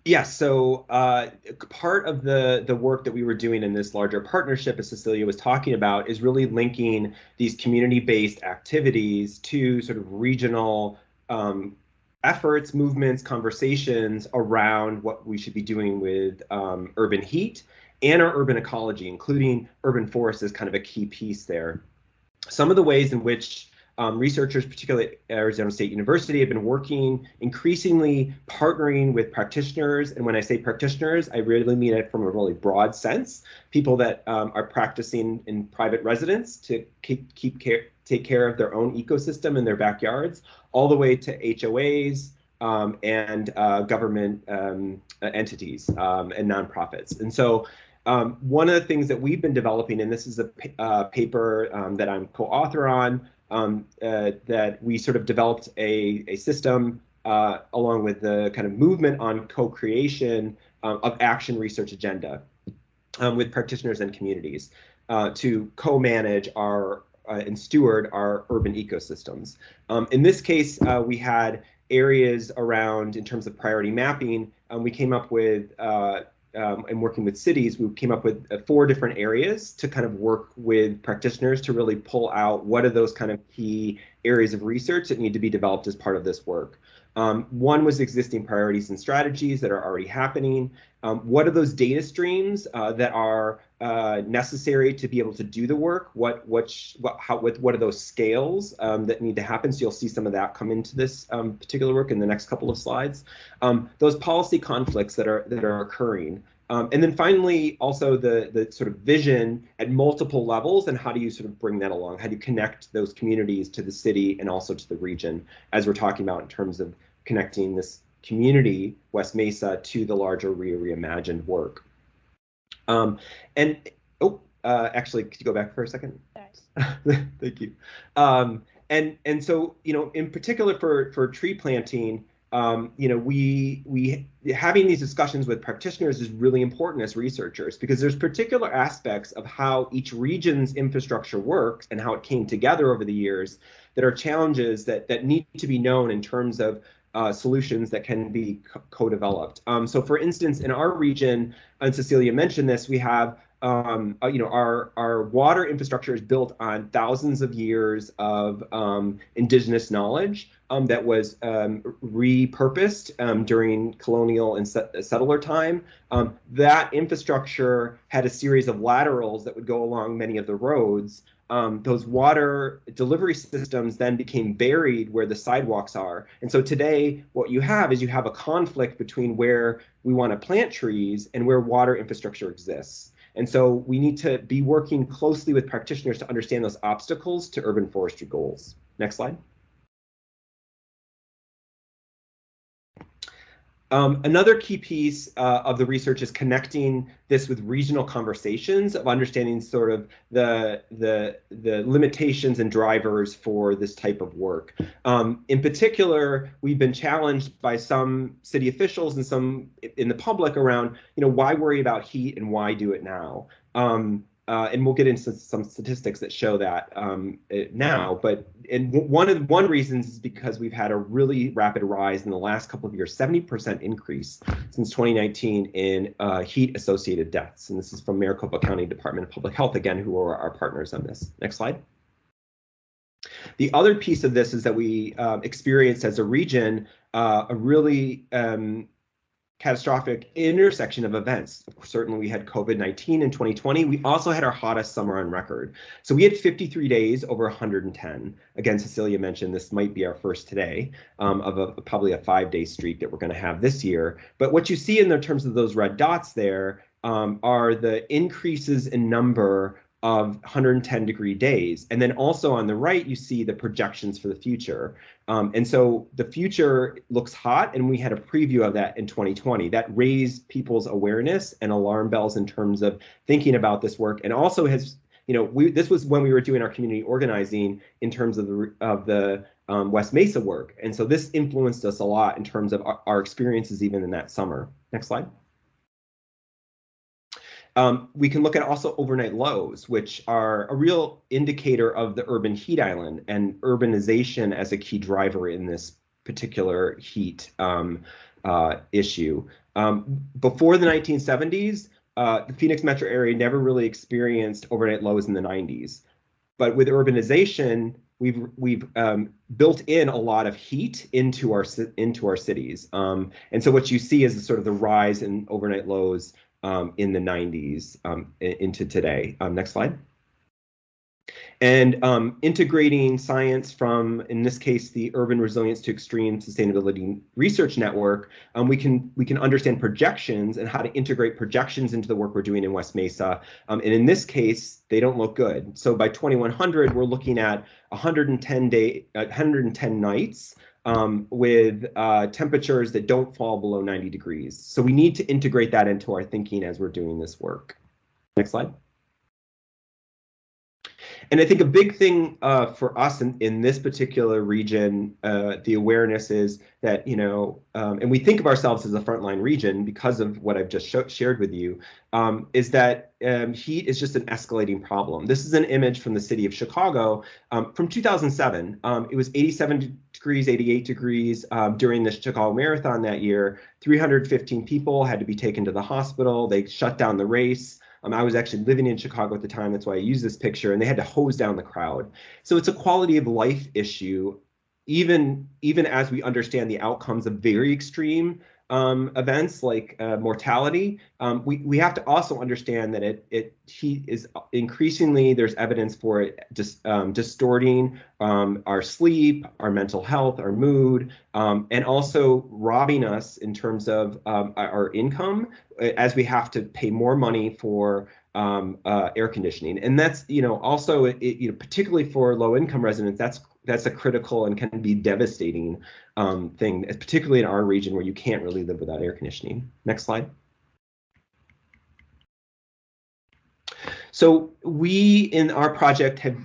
Yes, so part of the work that we were doing in this larger partnership, as Cecilia was talking about, is really linking these community-based activities to sort of regional efforts, movements, conversations around what we should be doing with urban heat and our urban ecology, including urban forests as kind of a key piece there. Some of the ways in which researchers, particularly at Arizona State University, have been working, increasingly partnering with practitioners. And when I say practitioners, I really mean it from a really broad sense. People that are practicing in private residence to take care of their own ecosystem in their backyards, all the way to HOAs and government entities and nonprofits. And so one of the things that we've been developing, and this is a paper that I'm co-author on, that we sort of developed a system along with the kind of movement on co-creation of action research agenda with practitioners and communities to co-manage our and steward our urban ecosystems. In this case, we had areas around, in terms of priority mapping, we came up with and working with cities, we came up with 4 different areas to kind of work with practitioners to really pull out what are those kind of key areas of research that need to be developed as part of this work. One was existing priorities and strategies that are already happening. What are those data streams that are necessary to be able to do the work? What are those scales that need to happen? So you'll see some of that come into this particular work in the next couple of slides. Those policy conflicts that are occurring. And then finally, also the sort of vision at multiple levels, and how do you sort of bring that along? How do you connect those communities to the city and also to the region, as we're talking about in terms of connecting this community, West Mesa, to the larger Rio Reimagined work. Actually, could you go back for a second? Thank you. And so, in particular for tree planting, we having these discussions with practitioners is really important as researchers, because there's particular aspects of how each region's infrastructure works and how it came together over the years that are challenges that need to be known in terms of solutions that can be co-developed. So for instance, in our region, and Cecilia mentioned this, we have our water infrastructure is built on thousands of years of indigenous knowledge that was repurposed during colonial and settler time. That infrastructure had a series of laterals that would go along many of the roads. Those water delivery systems then became buried where the sidewalks are. And so today, what you have is a conflict between where we want to plant trees and where water infrastructure exists. And so we need to be working closely with practitioners to understand those obstacles to urban forestry goals. Next slide. Another key piece of the research is connecting this with regional conversations of understanding sort of the limitations and drivers for this type of work. In particular, we've been challenged by some city officials and some in the public around, why worry about heat and why do it now? And we'll get into some statistics that show that now. But one reason is because we've had a really rapid rise in the last couple of years, 70% increase since 2019 in heat-associated deaths. And this is from Maricopa County Department of Public Health, again, who are our partners on this. Next slide. The other piece of this is that we experienced as a region a really catastrophic intersection of events. Certainly, we had COVID-19 in 2020. We also had our hottest summer on record. So we had 53 days over 110. Again, Cecilia mentioned this might be our first today of probably a 5-day streak that we're going to have this year. But what you see in the terms of those red dots there are the increases in number of 110-degree days. And then also on the right, you see the projections for the future. And so the future looks hot, and we had a preview of that in 2020. That raised people's awareness and alarm bells in terms of thinking about this work, and also has, this was when we were doing our community organizing in terms of the West Mesa work. And so this influenced us a lot in terms of our experiences even in that summer. Next slide. We can look at also overnight lows, which are a real indicator of the urban heat island and urbanization as a key driver in this particular heat issue. Before the 1970s, the Phoenix metro area never really experienced overnight lows in the 90s. But with urbanization, we've built in a lot of heat into our cities, and so what you see is sort of the rise in overnight lows in the 90s into today. Next slide. And integrating science from, in this case, the Urban Resilience to Extreme Sustainability Research Network, we can understand projections and how to integrate projections into the work we're doing in West Mesa. And in this case, they don't look good. So by 2100, we're looking at 110 nights with temperatures that don't fall below 90 degrees. So we need to integrate that into our thinking as we're doing this work. Next slide. And I think a big thing for us in this particular region, the awareness is that, and we think of ourselves as a frontline region because of what I've just shared with you, is that heat is just an escalating problem. This is an image from the city of Chicago from 2007. It was 87 degrees, 88 degrees during the Chicago Marathon that year. 315 people had to be taken to the hospital. They shut down the race. I was actually living in Chicago at the time. That's why I use this picture. And they had to hose down the crowd. So it's a quality of life issue, even as we understand the outcomes of very extreme events like mortality. We have to also understand that heat is increasingly, there's evidence for it just distorting our sleep, our mental health, our mood, and also robbing us in terms of our income as we have to pay more money for air conditioning. And that's, also, particularly for low income residents, that's a critical and can be devastating thing, particularly in our region where you can't really live without air conditioning. Next slide. So we, in our project, have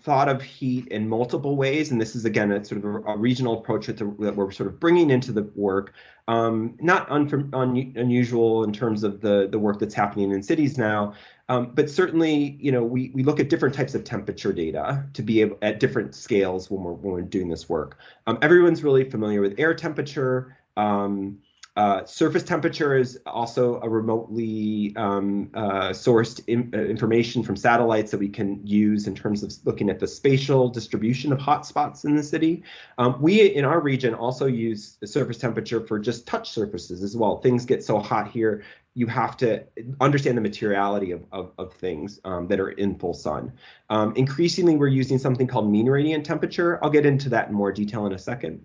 thought of heat in multiple ways, and this is, again, a sort of a regional approach that we're sort of bringing into the work. Not unusual in terms of the work that's happening in cities now, but certainly, we look at different types of temperature data to be able at different scales when we're doing this work. Everyone's really familiar with air temperature. Surface temperature is also a remotely sourced information from satellites that we can use in terms of looking at the spatial distribution of hotspots in the city. We, in our region, also use the surface temperature for just touch surfaces as well. Things get so hot here, you have to understand the materiality of things that are in full sun. Increasingly, we're using something called mean radiant temperature. I'll get into that in more detail in a second.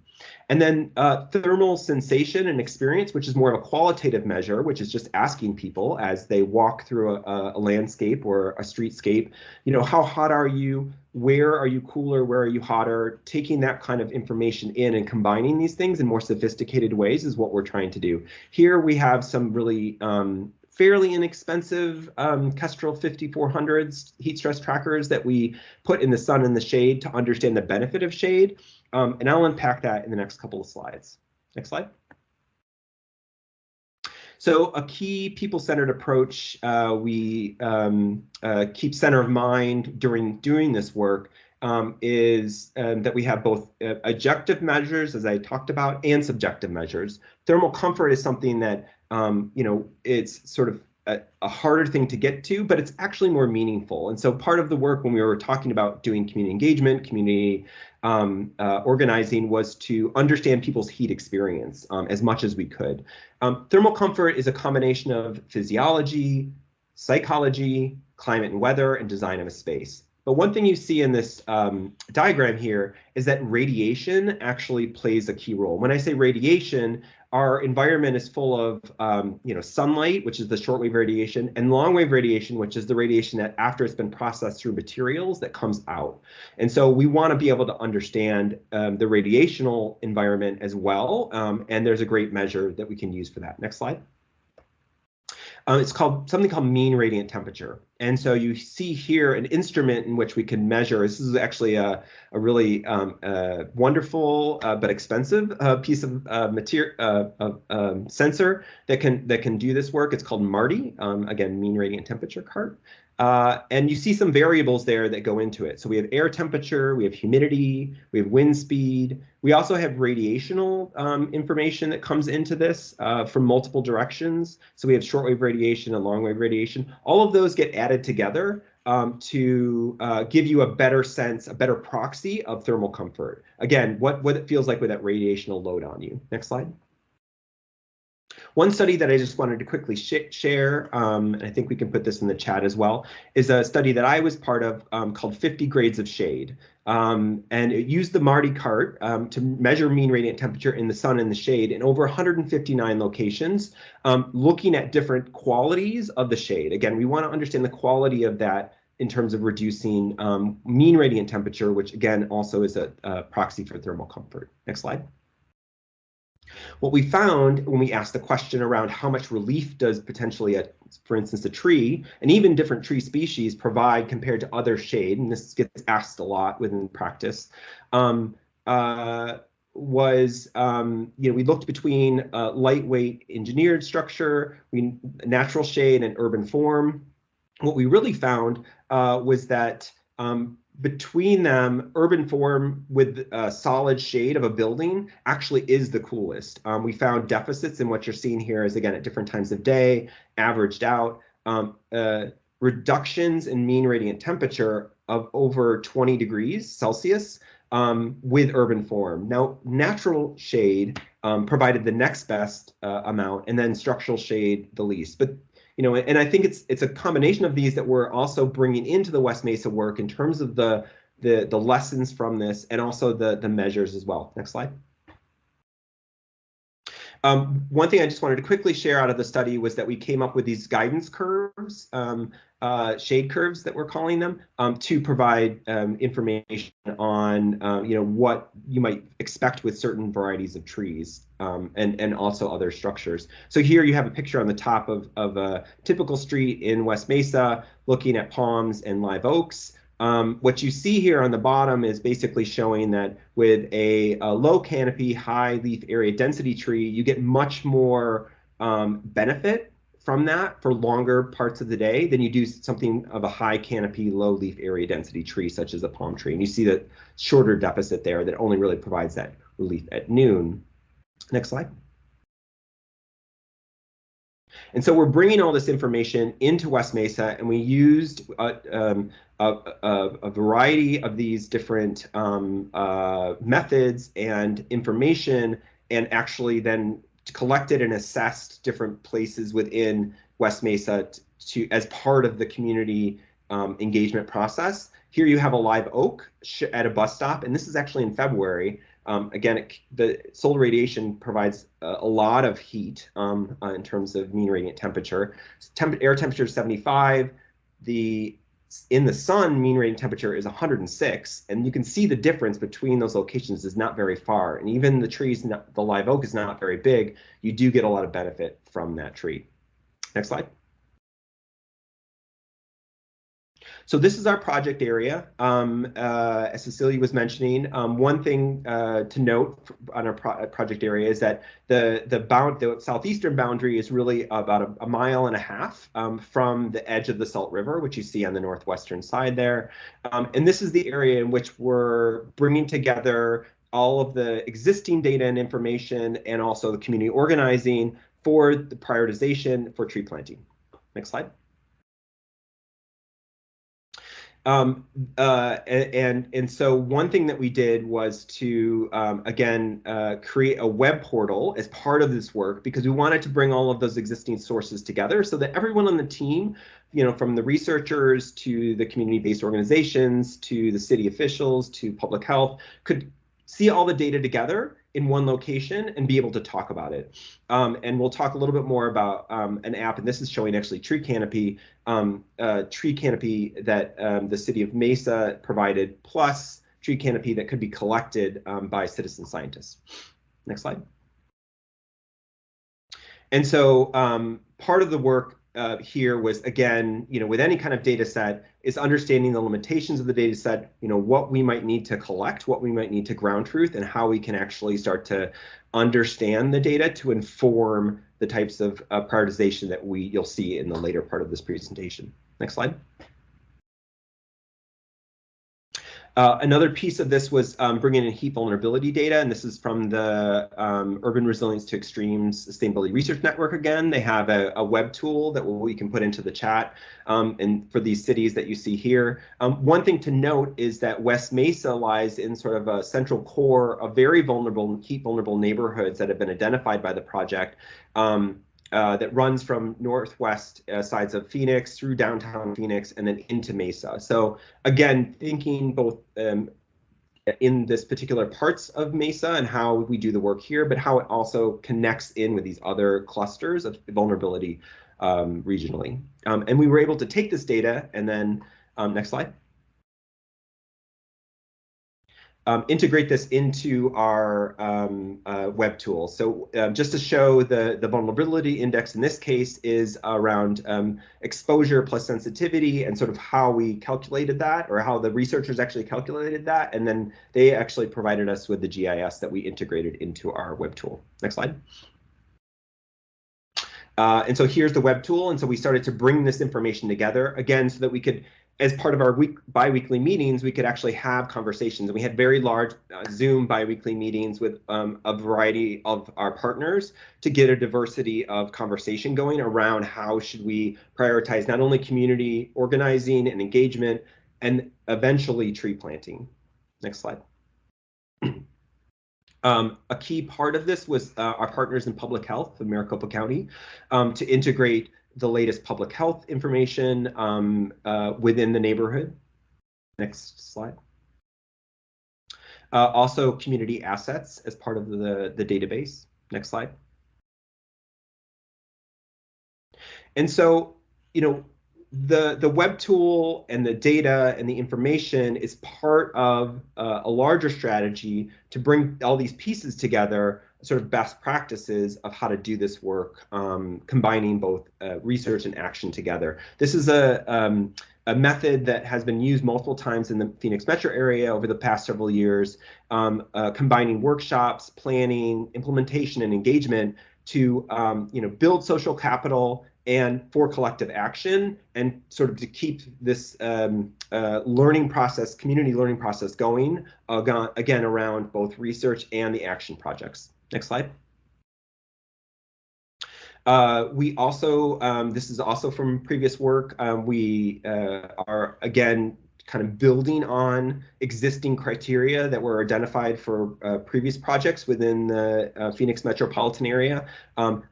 And then thermal sensation and experience, which is more of a qualitative measure, which is just asking people as they walk through a landscape or a streetscape, how hot are you? Where are you cooler? Where are you hotter? Taking that kind of information in and combining these things in more sophisticated ways is what we're trying to do. Here we have some really fairly inexpensive Kestrel 5400s heat stress trackers that we put in the sun and the shade to understand the benefit of shade. And I'll unpack that in the next couple of slides. Next slide. So a key people-centered approach we keep center of mind during doing this work is that we have both objective measures, as I talked about, and subjective measures. Thermal comfort is something that, it's sort of a harder thing to get to, but it's actually more meaningful. And so part of the work when we were talking about doing community engagement, community organizing, was to understand people's heat experience as much as we could. Thermal comfort is a combination of physiology, psychology, climate and weather, and design of a space. But one thing you see in this diagram here is that radiation actually plays a key role. When I say radiation, our environment is full of sunlight, which is the shortwave radiation, and longwave radiation, which is the radiation that after it's been processed through materials that comes out. And so we want to be able to understand the radiational environment as well, and there's a great measure that we can use for that. Next slide. It's something called mean radiant temperature. And so you see here an instrument in which we can measure. This is actually a really wonderful but expensive piece of sensor that can do this work. It's called MARTI, again, mean radiant temperature chart. And you see some variables there that go into it. So we have air temperature, we have humidity, we have wind speed. We also have radiational information that comes into this from multiple directions. So we have shortwave radiation and longwave radiation. All of those get added together to give you a better sense, a better proxy of thermal comfort. Again, what it feels like with that radiational load on you. Next slide. One study that I just wanted to quickly share, and I think we can put this in the chat as well, is a study that I was part of called 50 Grades of Shade. And it used the Marty cart to measure mean radiant temperature in the sun and the shade in over 159 locations, looking at different qualities of the shade. Again, we want to understand the quality of that in terms of reducing mean radiant temperature, which again also is a proxy for thermal comfort. Next slide. What we found when we asked the question around how much relief does potentially, for instance, a tree, and even different tree species provide compared to other shade, and this gets asked a lot within practice, we looked between lightweight engineered structure, natural shade, and urban form. What we really found was that between them, urban form with a solid shade of a building actually is the coolest. We found deficits in what you're seeing here is, again, at different times of day, averaged out, reductions in mean radiant temperature of over 20 degrees Celsius with urban form. Now, natural shade provided the next best amount, and then structural shade the least. But and I think it's a combination of these that we're also bringing into the West Mesa work in terms of the lessons from this and also the measures as well. Next slide. One thing I just wanted to quickly share out of the study was that we came up with these guidance curves, shade curves that we're calling them, to provide information on what you might expect with certain varieties of trees and also other structures. So here you have a picture on the top of a typical street in West Mesa looking at palms and live oaks. What you see here on the bottom is basically showing that with a low canopy, high leaf area density tree, you get much more benefit from that for longer parts of the day than you do something of a high canopy, low leaf area density tree, such as a palm tree. And you see that shorter deficit there that only really provides that relief at noon. Next slide. And so we're bringing all this information into West Mesa, and we used a variety of these different methods and information, and actually then collected and assessed different places within West Mesa as part of the community engagement process. Here you have a live oak at a bus stop, and this is actually in February. Again, the solar radiation provides a lot of heat in terms of mean radiant temperature. Air temperature is 75. In the sun, mean radiant temperature is 106, and you can see the difference between those locations is not very far. And even the trees, the live oak is not very big. You do get a lot of benefit from that tree. Next slide. So this is our project area. As Cecilia was mentioning, one thing to note on our project area is that the southeastern boundary is really about a mile and a half from the edge of the Salt River, which you see on the northwestern side there. And this is the area in which we're bringing together all of the existing data and information and also the community organizing for the prioritization for tree planting. Next slide. And so one thing that we did was to, again, create a web portal as part of this work, because we wanted to bring all of those existing sources together so that everyone on the team, from the researchers to the community-based organizations to the city officials to public health, could see all the data together in one location and be able to talk about it. And we'll talk a little bit more about an app, and this is showing actually tree canopy that the city of Mesa provided, plus tree canopy that could be collected by citizen scientists. Next slide. And so part of the work here was, again, with any kind of data set, is understanding the limitations of the data set, what we might need to collect, what we might need to ground truth, and how we can actually start to understand the data to inform the types of prioritization that you'll see in the later part of this presentation. Next slide. Another piece of this was bringing in heat vulnerability data, and this is from the Urban Resilience to Extremes Sustainability Research Network again. They have a web tool that we can put into the chat and for these cities that you see here. One thing to note is that West Mesa lies in sort of a central core of very vulnerable, heat vulnerable neighborhoods that have been identified by the project. That runs from northwest sides of Phoenix through downtown Phoenix and then into Mesa. So again, thinking both in this particular parts of Mesa and how we do the work here, but how it also connects in with these other clusters of vulnerability regionally. And we were able to take this data and then, next slide. Integrate this into our web tool. So just to show the vulnerability index in this case is around exposure plus sensitivity and sort of how we calculated that, or how the researchers actually calculated that. And then they actually provided us with the GIS that we integrated into our web tool. Next slide. And so here's the web tool. And so we started to bring this information together again so that we could, as part of our bi-weekly meetings, we could actually have conversations. And we had very large Zoom bi-weekly meetings with a variety of our partners to get a diversity of conversation going around how should we prioritize not only community organizing and engagement, and eventually tree planting. Next slide. A key part of this was our partners in public health in Maricopa County to integrate the latest public health information within the neighborhood. Next slide. Also community assets as part of the database. Next slide. And so, you know, the web tool and the data and the information is part of a larger strategy to bring all these pieces together, sort of best practices of how to do this work, combining both research and action together. This is a method that has been used multiple times in the Phoenix metro area over the past several years, combining workshops, planning, implementation, and engagement to you know, build social capital and for collective action, and sort of to keep this learning process, community learning process going, again, around both research and the action projects. Next slide. We also, this is also from previous work, we are, again, kind of building on existing criteria that were identified for previous projects within the Phoenix metropolitan area,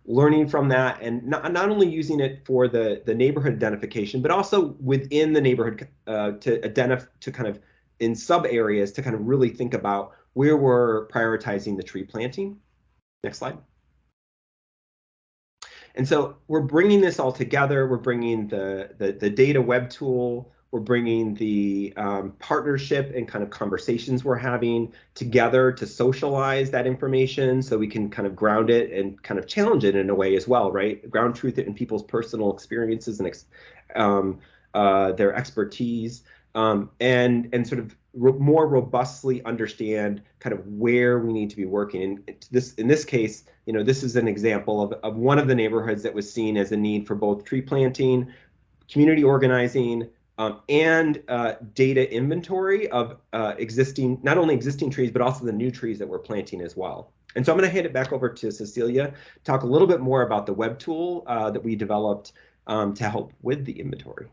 learning from that, and not only using it for the neighborhood identification, but also within the neighborhood to kind of in sub areas to kind of really think about where we're prioritizing the tree planting. Next slide. And so we're bringing this all together. We're bringing the data web tool. We're bringing the partnership and kind of conversations we're having together to socialize that information so we can kind of ground it and kind of challenge it in a way as well, right? Ground truth it in people's personal experiences and their expertise, and sort of more robustly understand kind of where we need to be working. And in this case, you know, this is an example of one of the neighborhoods that was seen as a need for both tree planting, community organizing, and data inventory of existing, not only existing trees, but also the new trees that we're planting as well. And so I'm going to hand it back over to Cecilia to talk a little bit more about the web tool that we developed to help with the inventory.